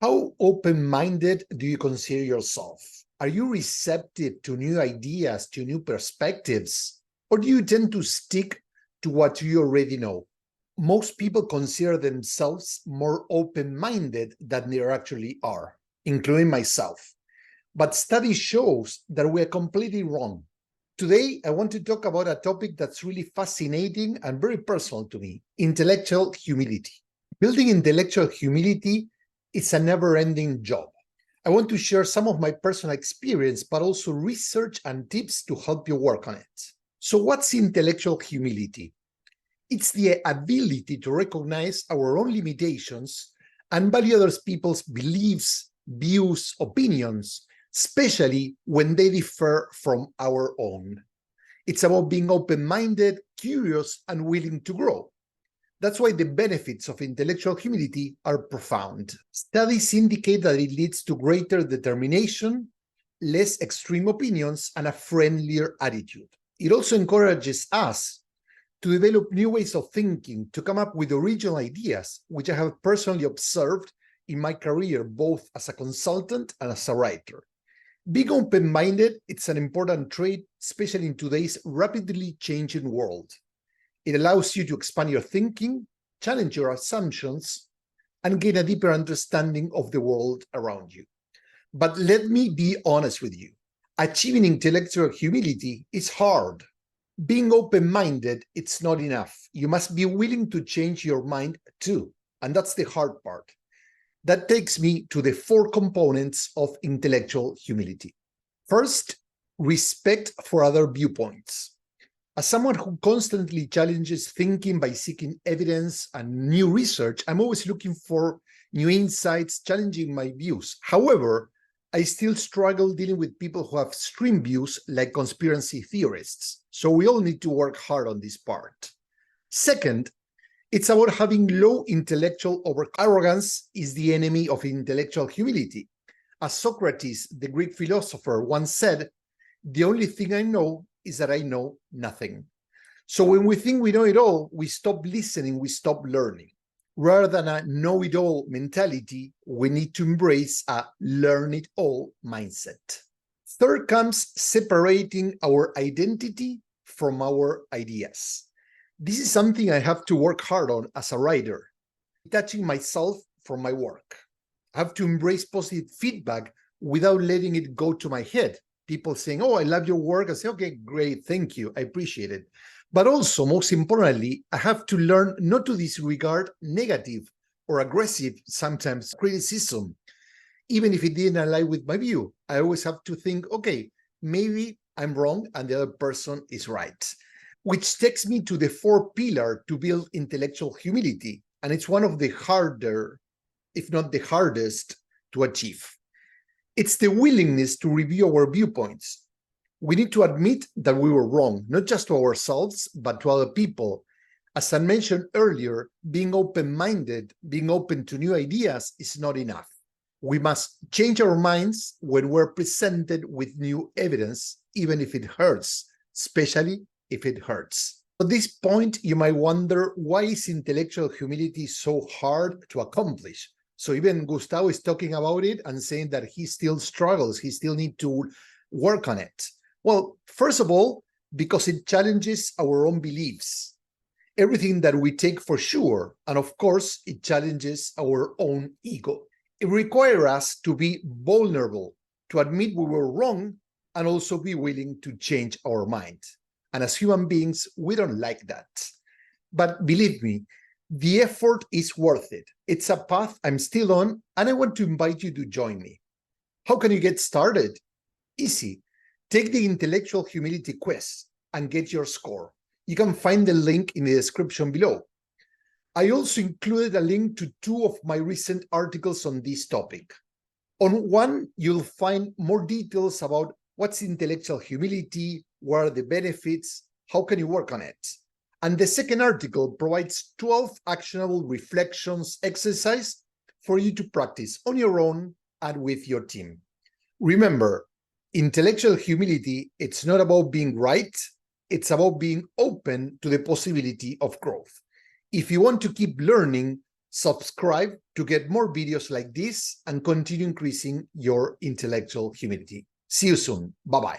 How open-minded do you consider yourself? Are you receptive to new ideas, to new perspectives, or do you tend to stick to what you already know? Most people consider themselves more open-minded than they actually are, including myself. But study shows that we are completely wrong. Today, I want to talk about a topic that's really fascinating and very personal to me: intellectual humility. Building intellectual humility is a never-ending job. I want to share some of my personal experience, but also research and tips to help you work on it. So what's intellectual humility? It's the ability to recognize our own limitations and value other people's beliefs, views, opinions, especially when they differ from our own. It's about being open-minded, curious, and willing to grow. That's why the benefits of intellectual humility are profound. Studies indicate that it leads to greater determination, less extreme opinions, and a friendlier attitude. It also encourages us to develop new ways of thinking, to come up with original ideas, which I have personally observed in my career, both as a consultant and as a writer. Being open-minded, it's an important trait, especially in today's rapidly changing world. It allows you to expand your thinking, challenge your assumptions, and gain a deeper understanding of the world around you. But let me be honest with you. Achieving intellectual humility is hard. Being open-minded, it's not enough. You must be willing to change your mind too. And that's the hard part. That takes me to the 4 components of intellectual humility. First, respect for other viewpoints. As someone who constantly challenges thinking by seeking evidence and new research, I'm always looking for new insights, challenging my views. However, I still struggle dealing with people who have extreme views like conspiracy theorists. So we all need to work hard on this part. Second, it's about having low intellectual arrogance is the enemy of intellectual humility. As Socrates, the Greek philosopher, once said, "The only thing I know is that I know nothing." So when we think we know it all, we stop listening, we stop learning. Rather than a know-it-all mentality, we need to embrace a learn-it-all mindset. Third comes separating our identity from our ideas. This is something I have to work hard on as a writer, detaching myself from my work. I have to embrace positive feedback without letting it go to my head. People saying, "Oh, I love your work." I say, "Okay, great, thank you, I appreciate it." But also, most importantly, I have to learn not to disregard negative or aggressive, sometimes criticism, even if it didn't align with my view. I always have to think, okay, maybe I'm wrong and the other person is right. Which takes me to the 4th pillar to build intellectual humility. And it's one of the harder, if not the hardest, to achieve. It's the willingness to review our viewpoints. We need to admit that we were wrong, not just to ourselves, but to other people. As I mentioned earlier, being open-minded, being open to new ideas is not enough. We must change our minds when we're presented with new evidence, even if it hurts, especially if it hurts. At this point, you might wonder, why is intellectual humility so hard to accomplish? So even Gustavo is talking about it and saying that he still struggles, he still needs to work on it. Well, first of all, because it challenges our own beliefs, everything that we take for sure, and of course, it challenges our own ego. It requires us to be vulnerable, to admit we were wrong, and also be willing to change our mind. And as human beings, we don't like that. But believe me, the effort is worth it. It's a path I'm still on, and I want to invite you to join me. How can you get started? Easy. Take the intellectual humility quiz and get your score. You can find the link in the description below. I also included a link to 2 of my recent articles on this topic. On one, you'll find more details about what's intellectual humility, what are the benefits, how can you work on it. And the second article provides 12 actionable reflections exercise for you to practice on your own and with your team. Remember, intellectual humility, it's not about being right, it's about being open to the possibility of growth. If you want to keep learning, Subscribe to get more videos like this and continue increasing your intellectual humility. See you soon. Bye-bye.